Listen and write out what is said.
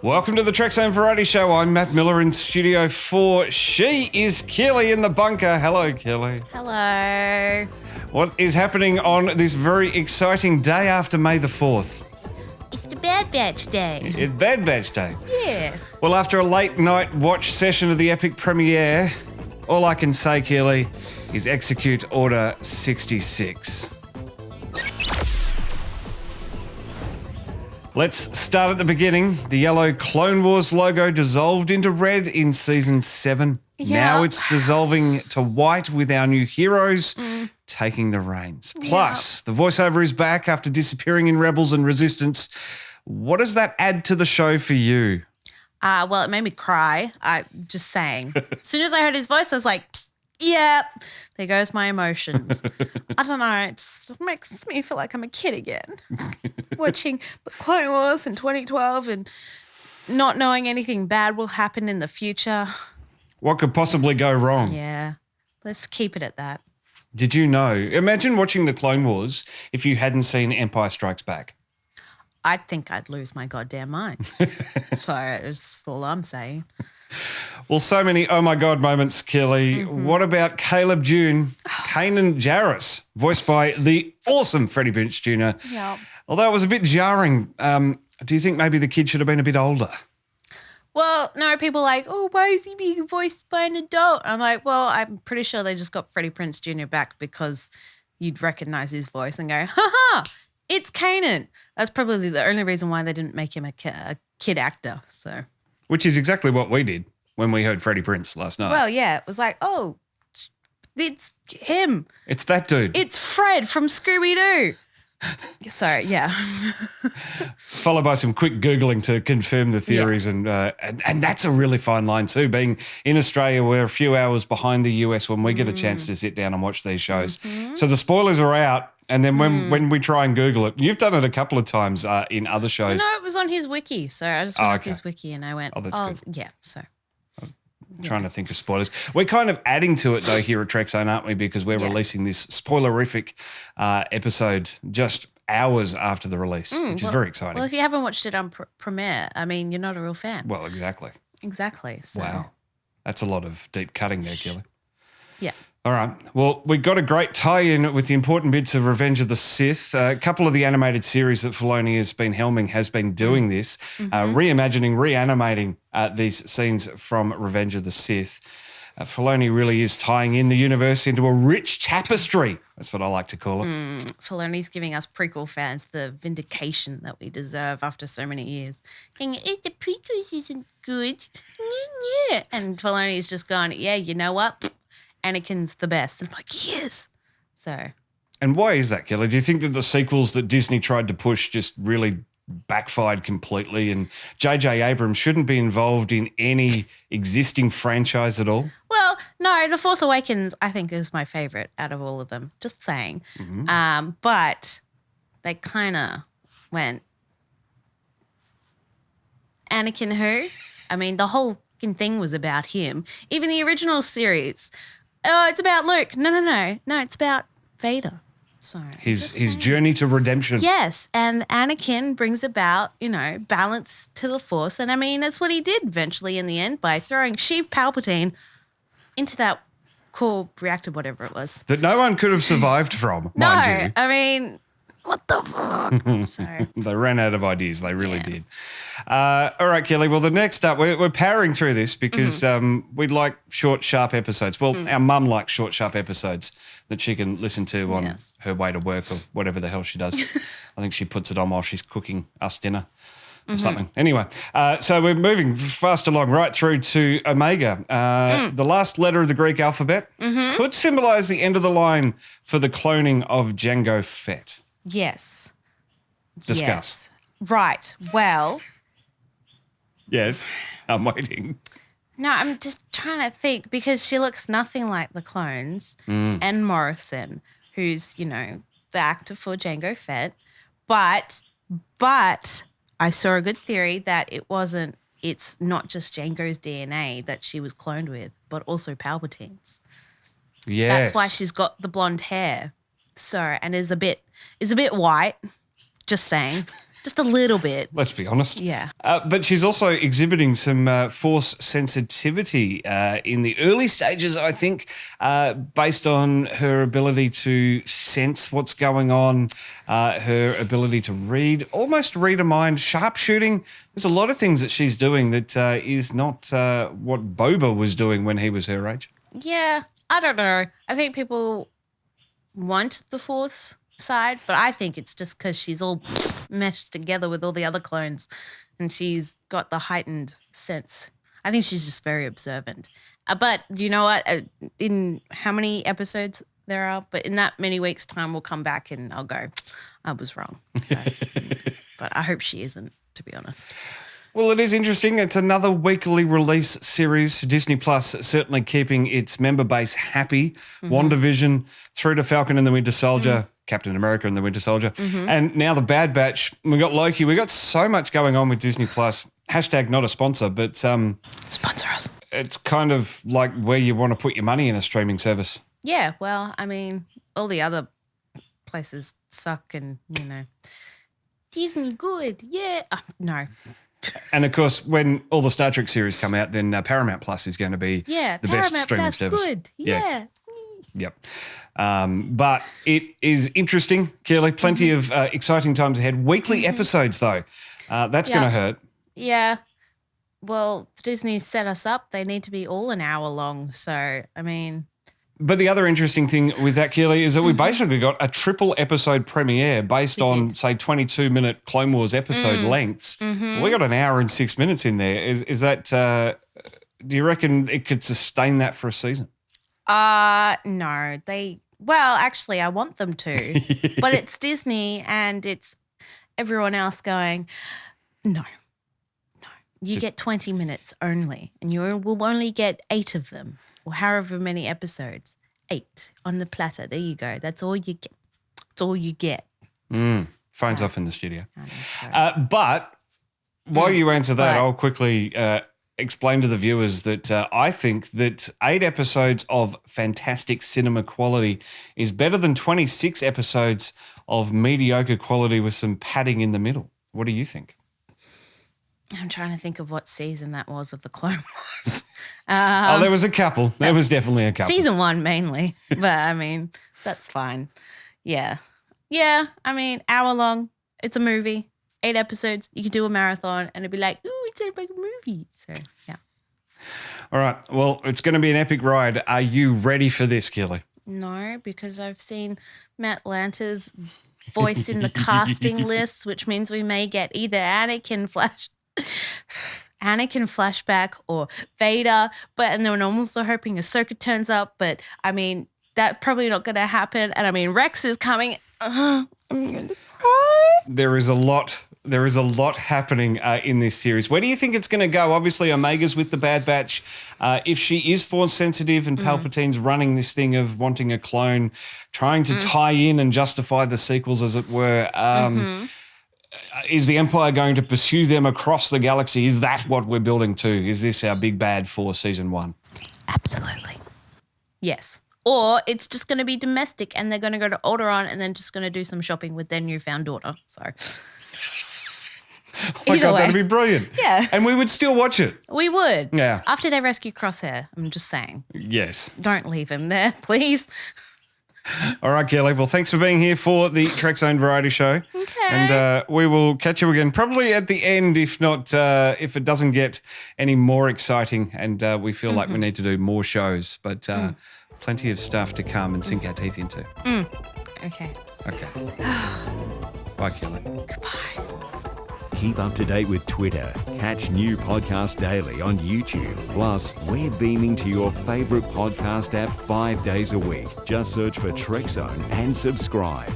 Welcome to the Trek Zone Variety Show. I'm Matt Miller in Studio 4. She is Kelly in the bunker. Hello, Kelly. Hello. What is happening on this very exciting day after May the 4th? It's the Bad Batch Day. It's Bad Batch Day. Yeah. Well, after a late night watch session of the epic premiere, all I can say, Kelly, is execute Order 66. Let's start at the beginning. The yellow Clone Wars logo dissolved into red in Season 7. Yeah. Now it's dissolving to white with our new heroes taking the reins. Plus, the voiceover is back after disappearing in Rebels and Resistance. What does that add to the show for you? Well, it made me cry. I just saying. As soon as I heard his voice, I was like, yeah, there goes my emotions. I don't know. It just makes me feel like I'm a kid again. Watching the Clone Wars in 2012 and not knowing anything bad will happen in the future. What could possibly go wrong? Yeah. Let's keep it at that. Did you know? Imagine watching the Clone Wars if you hadn't seen Empire Strikes Back. I think I'd lose my goddamn mind. So that's all I'm saying. Well, so many oh my God moments, Kelly. What about Caleb Dune, Kanan Jarrus, voiced by the awesome Freddie Prinze Jr.? Yeah. Although it was a bit jarring, do you think maybe the kid should have been a bit older? Well, no, people are like, oh, why is he being voiced by an adult? I'm like, well, I'm pretty sure they just got Freddie Prinze Jr. back because you'd recognize his voice and go, ha, it's Kanan. That's probably the only reason why they didn't make him a kid actor. So, Which is exactly what we did when we heard Freddie Prinze last night. well, yeah, it was like, oh, it's him. It's that dude. It's Fred from Scooby-Doo. So, yeah. Followed by some quick Googling to confirm the theories. And that's a really fine line too. Being in Australia, we're a few hours behind the US when we get a chance to sit down and watch these shows. So the spoilers are out. And then when we try and Google it, you've done it a couple of times in other shows. No, it was on his wiki. So I just went up okay. his wiki and I went, Oh, that's good. yeah, so. Trying to think of spoilers. We're kind of adding to it though here at Trek Zone, aren't we? Because we're Yes. releasing this spoilerific episode just hours after the release, which is very exciting. Well, if you haven't watched it on premiere, I mean, you're not a real fan. Well, exactly. Exactly. So, Wow. That's a lot of deep cutting there, Kelly. yeah. All right. Well, we got a great tie-in with the important bits of Revenge of the Sith. A couple of the animated series that Filoni has been helming has been doing this, reimagining, reanimating these scenes from Revenge of the Sith. Filoni really is tying in the universe into a rich tapestry. That's what I like to call it. Filoni's giving us prequel fans the vindication that we deserve after so many years. And the prequels isn't good. Yeah. And Filoni's just gone, yeah, you know what? Anakin's the best. And I'm like, he is. So, And why is that, Kelly? Do you think that the sequels that Disney tried to push just really backfired completely and J.J. Abrams shouldn't be involved in any existing franchise at all? well, no, The Force Awakens, I think, is my favorite out of all of them. Just saying. But they kind of went, Anakin who? I mean, the whole fucking thing was about him. Even the original series, oh, it's about Luke. No, it's about Vader. So His journey to redemption. yes, and Anakin brings about, balance to the Force. And I mean, that's what he did eventually in the end by throwing Sheev Palpatine into that core reactor, whatever it was. That no one could have survived from, mind you. I mean, what the fuck? So, They ran out of ideas. They really did. All right, Kelly. Well, the next up, we're powering through this because we'd like short, sharp episodes. Well, our mum likes short, sharp episodes that she can listen to on Yes. her way to work or whatever the hell she does. I think she puts it on while she's cooking us dinner or something. Anyway, so we're moving fast along right through to Omega. The last letter of the Greek alphabet could symbolize the end of the line for the cloning of Jango Fett. yes. Discuss. Yes. Right. Well, Yes, I'm waiting. no, I'm just trying to think because she looks nothing like the clones and Morrison, who's, the actor for Jango Fett. But I saw a good theory that it's not just Jango's DNA that she was cloned with, but also Palpatine's. Yes. That's why she's got the blonde hair. So, and is a bit white, just saying. Just a little bit. Let's be honest. Yeah. But she's also exhibiting some force sensitivity in the early stages, I think, based on her ability to sense what's going on, her ability to almost read a mind, sharpshooting. There's a lot of things that she's doing that is not what Boba was doing when he was her age. Yeah, I don't know. I think people want the Force side, but I think it's just because she's all meshed together with all the other clones and she's got the heightened sense. I think she's just very observant. But you know what? In how many episodes there are, but in that many weeks' time, we'll come back and I'll go, I was wrong. So, but I hope she isn't, to be honest. Well, it is interesting. It's another weekly release series. Disney Plus certainly keeping its member base happy. Mm-hmm. WandaVision through to Falcon and the Winter Soldier, Captain America and the Winter Soldier. Mm-hmm. And now the Bad Batch. We got Loki. We got so much going on with Disney Plus. Hashtag not a sponsor, but sponsor us. It's kind of like where you want to put your money in a streaming service. Yeah, well, I mean, all the other places suck and, Disney good. Yeah. No. And, of course, when all the Star Trek series come out, then Paramount Plus is going to be the best streaming service. Good. Yeah. Yes. Yep. But it is interesting, Keely. Plenty of exciting times ahead. Weekly episodes, though. That's going to hurt. Yeah. Well, Disney set us up. They need to be all an hour long. So, I mean... But the other interesting thing with that, Keely, is that we basically got a triple episode premiere based on, say, 22-minute Clone Wars episode lengths. Mm-hmm. We got an hour and 6 minutes in there. Is that, do you reckon it could sustain that for a season? No. Well, actually, I want them to. But it's Disney and it's everyone else going, no. You get 20 minutes only and you will only get 8 of them. Or however many episodes, 8 on the platter. There you go. That's all you get. That's all you get. Phone's off in the studio. But while you answer that, I'll quickly explain to the viewers that I think that 8 episodes of fantastic cinema quality is better than 26 episodes of mediocre quality with some padding in the middle. What do you think? I'm trying to think of what season that was of the Clone Wars. There was a couple. There was definitely a couple. Season 1 mainly, but I mean, that's fine. Yeah. Yeah, I mean, hour long. It's a movie. 8 episodes. You could do a marathon and it'd be like, ooh, it's a big movie. So, yeah. All right. Well, it's going to be an epic ride. Are you ready for this, Keely? No, because I've seen Matt Lanter's voice in the casting lists, which means we may get either Anakin flashback or Vader, and then I'm also hoping Ahsoka turns up, but I mean, that's probably not going to happen. And I mean, Rex is coming. I'm going to cry. There is a lot happening in this series. Where do you think it's going to go? Obviously, Omega's with the Bad Batch. If she is force sensitive and Palpatine's running this thing of wanting a clone, trying to tie in and justify the sequels, as it were, is the Empire going to pursue them across the galaxy? Is that what we're building to? Is this our big bad for season 1? Absolutely. Yes. Or it's just going to be domestic and they're going to go to Alderaan and then just going to do some shopping with their newfound daughter. So, oh my God, that'd be brilliant. Yeah. And we would still watch it. We would. Yeah. After they rescue Crosshair, I'm just saying. Yes. Don't leave him there, please. All right, Kelly. Well, thanks for being here for the Trek Zone Variety Show. Okay. And we will catch you again probably at the end, if not, if it doesn't get any more exciting and we feel like we need to do more shows. But plenty of stuff to come and sink our teeth into. Okay. Bye, Kelly. Goodbye. Keep up to date with Twitter. Catch new podcasts daily on YouTube. Plus, we're beaming to your favorite podcast app 5 days a week. Just search for Trek Zone and subscribe.